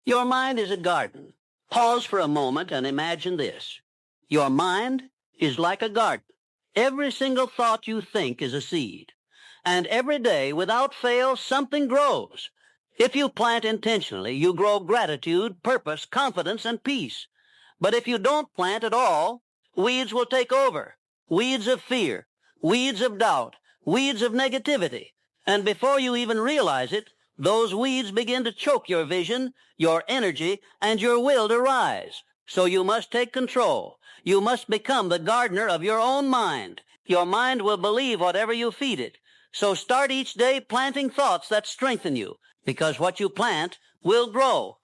Your mind is a garden. Pause for a moment and imagine this. Your mind is like a garden. Every single thought you think is a seed. And every day, without fail, something grows. If you plant intentionally, you grow gratitude, purpose, confidence, and peace. But if you don't plant at all, weeds will take over. Weeds of fear, weeds of doubt, weeds of negativity. And before you even realize it, those weeds begin to choke your vision, your energy, and your will to rise. So you must take control. You must become the gardener of your own mind. Your mind will believe whatever you feed it. So start each day planting thoughts that strengthen you, because what you plant will grow.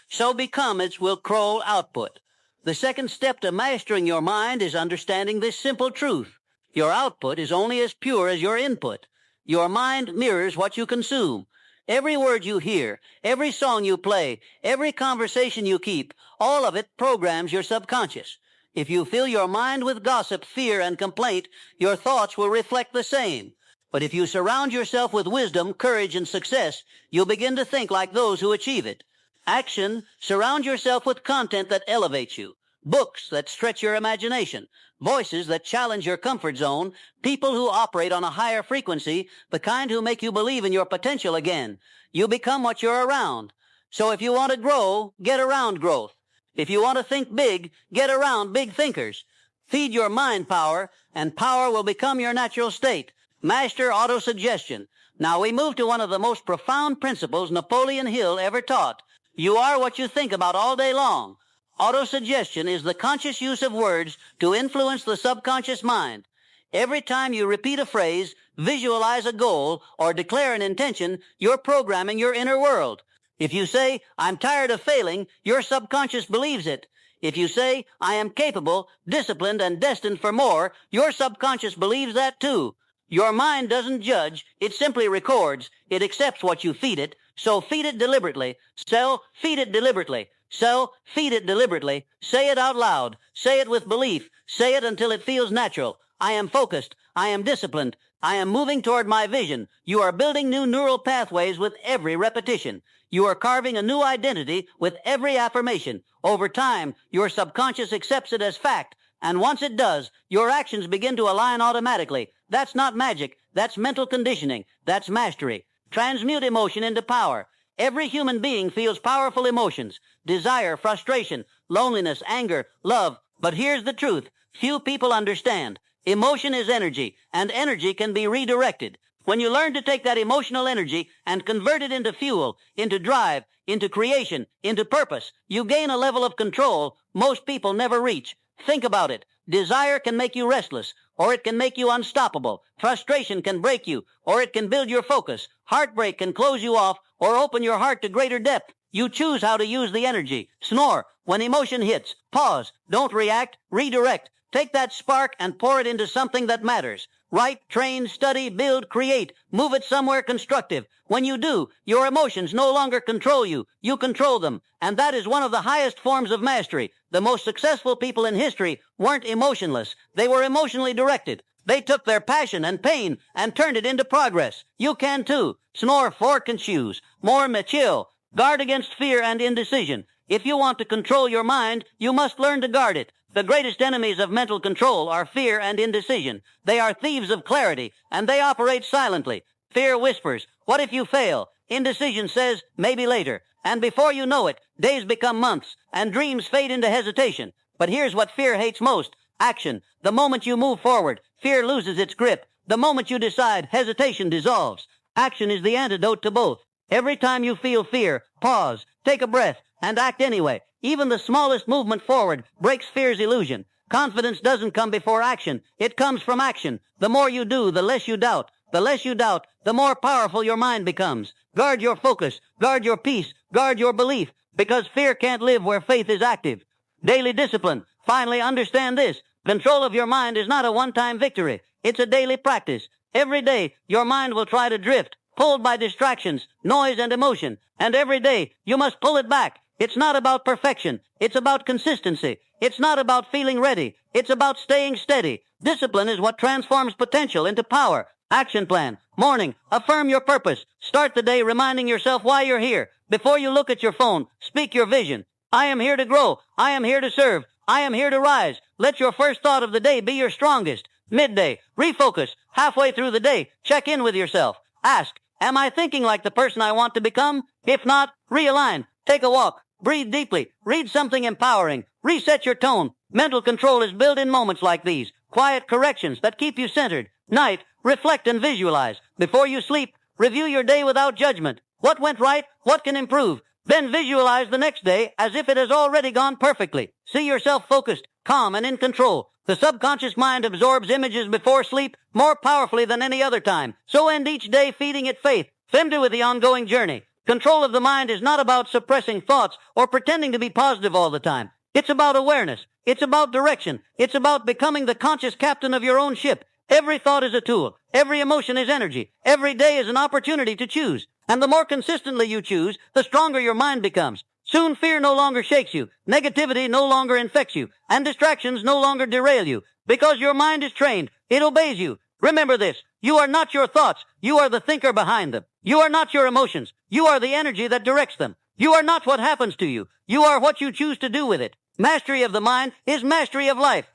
So become its will grow output. The second step to mastering your mind is understanding this simple truth. Your output is only as pure as your input. Your mind mirrors what you consume. Every word you hear, every song you play, every conversation you keep, all of it programs your subconscious. If you fill your mind with gossip, fear, and complaint, your thoughts will reflect the same. But if you surround yourself with wisdom, courage, and success, you'll begin to think like those who achieve it. Action, surround yourself with content that elevates you, books that stretch your imagination, voices that challenge your comfort zone, people who operate on a higher frequency, the kind who make you believe in your potential again. You become what you're around. So if you want to grow, get around growth. If you want to think big, get around big thinkers. Feed your mind power, and power will become your natural state. Master autosuggestion. Now we move to one of the most profound principles Napoleon Hill ever taught. You are what you think about all day long. Autosuggestion is the conscious use of words to influence the subconscious mind. Every time you repeat a phrase, visualize a goal, or declare an intention, you're programming your inner world. If you say, I'm tired of failing, your subconscious believes it. If you say, I am capable, disciplined, and destined for more, your subconscious believes that too. Your mind doesn't judge, it simply records. It accepts what you feed it, so feed it deliberately. Feed it deliberately. Feed it deliberately. Say it out loud. Say it with belief. Say it until it feels natural. I am focused. I am disciplined. I am moving toward my vision. You are building new neural pathways with every repetition. You are carving a new identity with every affirmation. Over time, your subconscious accepts it as fact. And once it does, your actions begin to align automatically. That's not magic. That's mental conditioning. That's mastery. Transmute emotion into power. Every human being feels powerful emotions: desire, frustration, loneliness, anger, love. But here's the truth. Few people understand. Emotion is energy, and energy can be redirected. When you learn to take that emotional energy and convert it into fuel, into drive, into creation, into purpose, you gain a level of control most people never reach. Think about it. Desire can make you restless, or it can make you unstoppable. Frustration can break you, or it can build your focus. Heartbreak can close you off, or open your heart to greater depth. You choose how to use the energy. Snore. When emotion hits, pause. Don't react. Redirect. Take that spark and pour it into something that matters. Write, train, study, build, create. Move it somewhere constructive. When you do, your emotions no longer control you. You control them. And that is one of the highest forms of mastery. The most successful people in history weren't emotionless. They were emotionally directed. They took their passion and pain and turned it into progress. You can too. Snore, fork, and choose. More chill. Guard against fear and indecision. If you want to control your mind, you must learn to guard it. The greatest enemies of mental control are fear and indecision. They are thieves of clarity, and they operate silently. Fear whispers, what if you fail? Indecision says, maybe later. And before you know it, days become months, and dreams fade into hesitation. But here's what fear hates most: action. The moment you move forward, fear loses its grip. The moment you decide, hesitation dissolves. Action is the antidote to both. Every time you feel fear, pause, take a breath, and act anyway. Even the smallest movement forward breaks fear's illusion. Confidence doesn't come before action. It comes from action. The more you do, the less you doubt. The less you doubt, the more powerful your mind becomes. Guard your focus. Guard your peace. Guard your belief. Because fear can't live where faith is active. Daily discipline. Finally, understand this. Control of your mind is not a one-time victory. It's a daily practice. Every day, your mind will try to drift, pulled by distractions, noise, and emotion. And every day, you must pull it back. It's not about perfection. It's about consistency. It's not about feeling ready. It's about staying steady. Discipline is what transforms potential into power. Action plan. Morning, affirm your purpose. Start the day reminding yourself why you're here. Before you look at your phone, speak your vision. I am here to grow. I am here to serve. I am here to rise. Let your first thought of the day be your strongest. Midday, refocus. Halfway through the day, check in with yourself. Ask, am I thinking like the person I want to become? If not, realign. Take a walk. Breathe deeply. Read something empowering. Reset your tone. Mental control is built in moments like these. Quiet corrections that keep you centered. Night, reflect and visualize. Before you sleep, review your day without judgment. What went right? What can improve? Then visualize the next day as if it has already gone perfectly. See yourself focused, calm, and in control. The subconscious mind absorbs images before sleep more powerfully than any other time. So end each day feeding it faith, familiar with the ongoing journey. Control of the mind is not about suppressing thoughts or pretending to be positive all the time. It's about awareness. It's about direction. It's about becoming the conscious captain of your own ship. Every thought is a tool. Every emotion is energy. Every day is an opportunity to choose. And the more consistently you choose, the stronger your mind becomes. Soon fear no longer shakes you. Negativity no longer infects you. And distractions no longer derail you. Because your mind is trained. It obeys you. Remember this. You are not your thoughts. You are the thinker behind them. You are not your emotions. You are the energy that directs them. You are not what happens to you. You are what you choose to do with it. Mastery of the mind is mastery of life.